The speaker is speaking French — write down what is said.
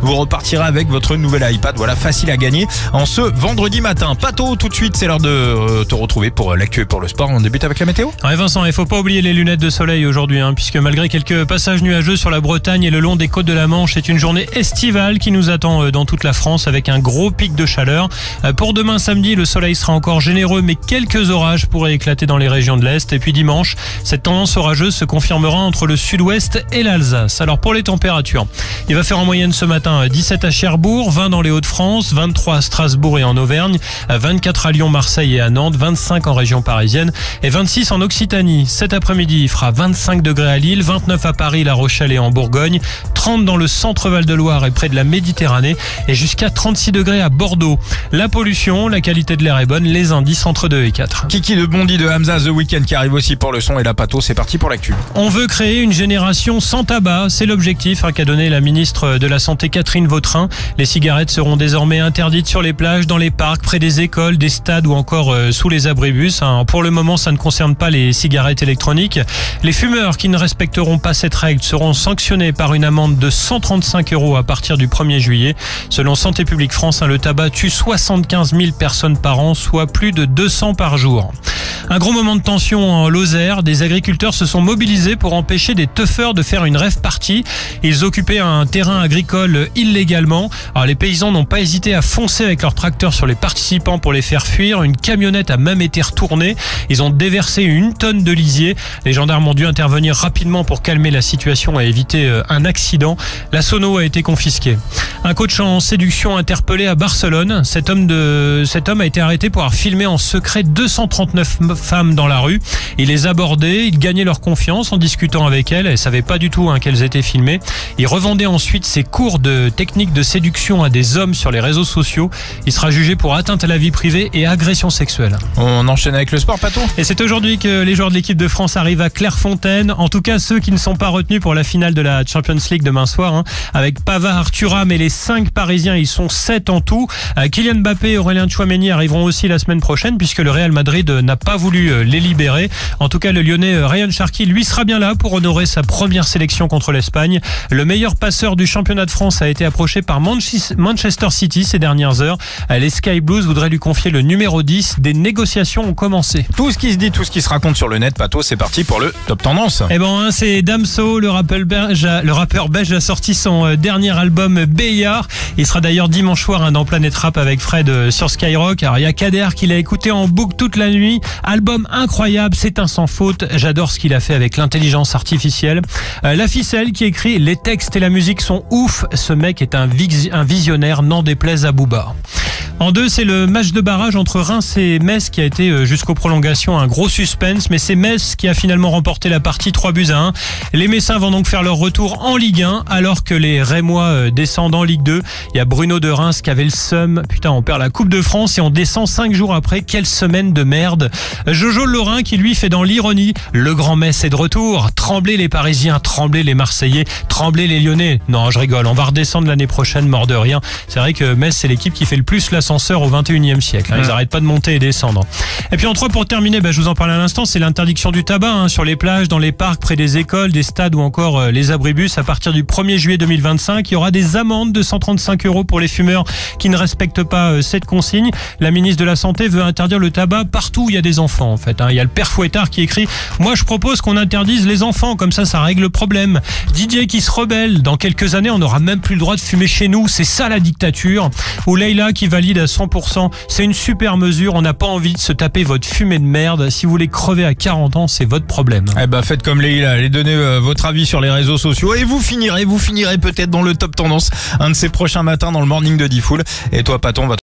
Vous repartirez avec votre nouvel iPad. Voilà, facile à gagner en ce vendredi matin. Pato, tout de suite, c'est l'heure de te retrouver pour l'actu et pour le sport. On débute avec la météo. Ouais Vincent, il faut pas oublier les lunettes de soleil aujourd'hui, puisque malgré quelques passages nuageux sur la Bretagne et le long des côtes de la Manche, c'est une journée estivale qui nous attend dans toute la France avec un gros pic de chaleur. Pour demain samedi, le soleil sera encore généreux, mais quelques orages pourraient éclater dans les régions de l'Est. Et puis dimanche, cette tendance orageuse se confirmera entre le sud-ouest et l'Alsace. Alors pour les températures, il va faire en moyenne ce matin 17 à Cherbourg, 20 dans les Hauts-de-France, 23 à Strasbourg et en Auvergne, 24 à Lyon, Marseille et à Nantes, 25 en région parisienne et 26 en Occitanie. Cet après-midi, il fera 25 degrés à Lille, 29 à Paris, La Rochelle et en Bourgogne, 30 dans le centre Val-de-Loire et près de la Méditerranée et jusqu'à 36 degrés à Bordeaux. La pollution, la qualité de l'air est bonne, les indices entre 2 et 4. Kiki de Bondy de Hamza The Weeknd qui arrive aussi pour le son et la Pato. C'est parti pour l'actu. On veut créer une génération sans tabac, c'est l'objectif qu'a donné la ministre de la Santé Catherine Vautrin. Les cigarettes seront désormais interdites sur les plages, dans les parcs, près des écoles, des stades ou encore sous les abribus. Pour le moment, ça ne concerne pas les cigarettes électroniques. Les fumeurs qui ne respecteront pas cette règle seront sanctionnés par une amende de 135 € à partir du 1er juillet. Selon Santé publique France, le tabac tue 75 000 personnes par an, soit plus de 200 par jour. Un gros moment de tension en Lozère. Des agriculteurs se sont mobilisés pour empêcher des teufeurs de faire une rave party. Ils occupaient un terrain agricole illégalement. Alors, les paysans n'ont pas hésité à foncer avec leurs tracteurs sur les participants pour les faire fuir. Une camionnette a même été retournée. Ils ont déversé 1 tonne de lisier. Les gendarmes ont dû intervenir rapidement pour calmer la situation et éviter un accident. La sono a été confisquée. Un coach en séduction interpellé à Barcelone. Cet homme a été arrêté pour avoir filmé en secret 239 femmes dans la rue. Il les abordait, il gagnait leur confiance en discutant avec elles. Elles ne savaient pas du tout qu'elles étaient filmées. Il revendait ensuite ses cours de techniques de séduction à des hommes sur les réseaux sociaux. Il sera jugé pour atteinte à la vie privée et agression sexuelle. On enchaîne avec le sport, Pato. Et c'est aujourd'hui que les joueurs de l'équipe de France arrivent à Clairefontaine. En tout cas, ceux qui ne sont pas retenus pour la finale de la Champions League demain soir. Avec Pavard, Thuram et les 5 Parisiens, ils sont 7 en tout. Kylian Mbappé et Aurélien Tchouaméni arriveront aussi la semaine prochaine puisque le Real Madrid n'a pas voulu les libérer. En tout cas, le Lyonnais Ryan Cherki, lui, sera bien là pour honorer sa première sélection contre l'Espagne. Le meilleur passeur du championnat de France a été approché par Manchester City ces dernières heures. Les Sky Blues voudraient lui confier le numéro 10. Des négociations ont commencé. Tout ce qui se dit, tout ce qui se raconte sur le net, Pato, c'est parti pour le Top Tendance. Eh ben, c'est Damso, le rappeur belge a sorti son dernier album Bayard. Il sera d'ailleurs dimanche soir dans Planète Rap avec Fred sur Skyrock. Alors, il y a Kader qui l'a écouté en boucle toute la nuit. Album incroyable, c'est un sans faute. J'adore ce qu'il a fait avec l'intelligence artificielle. La Ficelle qui écrit « Les textes et la musique sont ouf ». Ce mec est un visionnaire, n'en déplaise à Booba. En 2, c'est le match de barrage entre Reims et Metz qui a été jusqu'aux prolongations un gros suspense, mais c'est Metz qui a finalement remporté la partie 3-1. Les Messins vont donc faire leur retour en Ligue 1 alors que les Rémois descendent en Ligue 2. Il y a Bruno de Reims qui avait le seum. Putain, on perd la Coupe de France et on descend 5 jours après. Quelle semaine de merde. Jojo Lorrain qui lui fait dans l'ironie. Le Grand Metz est de retour. Tremblez les Parisiens, tremblez les Marseillais, tremblez les Lyonnais. Non, je rigole, on va redescendre l'année prochaine, mort de rien. C'est vrai que Metz, c'est l'équipe qui fait le plus l'ascenseur au 21e siècle. Ils n'arrêtent pas de monter et descendre. Et puis en 3, pour terminer, je vous en parlais à l'instant, c'est l'interdiction du tabac sur les plages, dans les parcs, près des écoles, des stades ou encore les abribus. À partir du 1er juillet 2025, il y aura des amendes de 135 € pour les fumeurs qui ne respectent pas cette consigne. La ministre de la Santé veut interdire le tabac partout où il y a des enfants en fait. Il y a le père Fouettard qui écrit « Moi je propose qu'on interdise les enfants, comme ça règle le problème. » Didier qui se rebelle, dans quelques années on n'aura même plus le droit de fumer chez nous, c'est ça la dictature. Ou Leïla qui valide à 100%, c'est une super mesure, on n'a pas envie de se taper votre fumée de merde. Si vous voulez crever à 40 ans, c'est votre problème. Eh ben faites comme Leïla, allez donner votre avis sur les réseaux sociaux et vous finirez peut-être dans le Top Tendance un de ces prochains matins dans le Morning de Diffoul. Et toi Paton,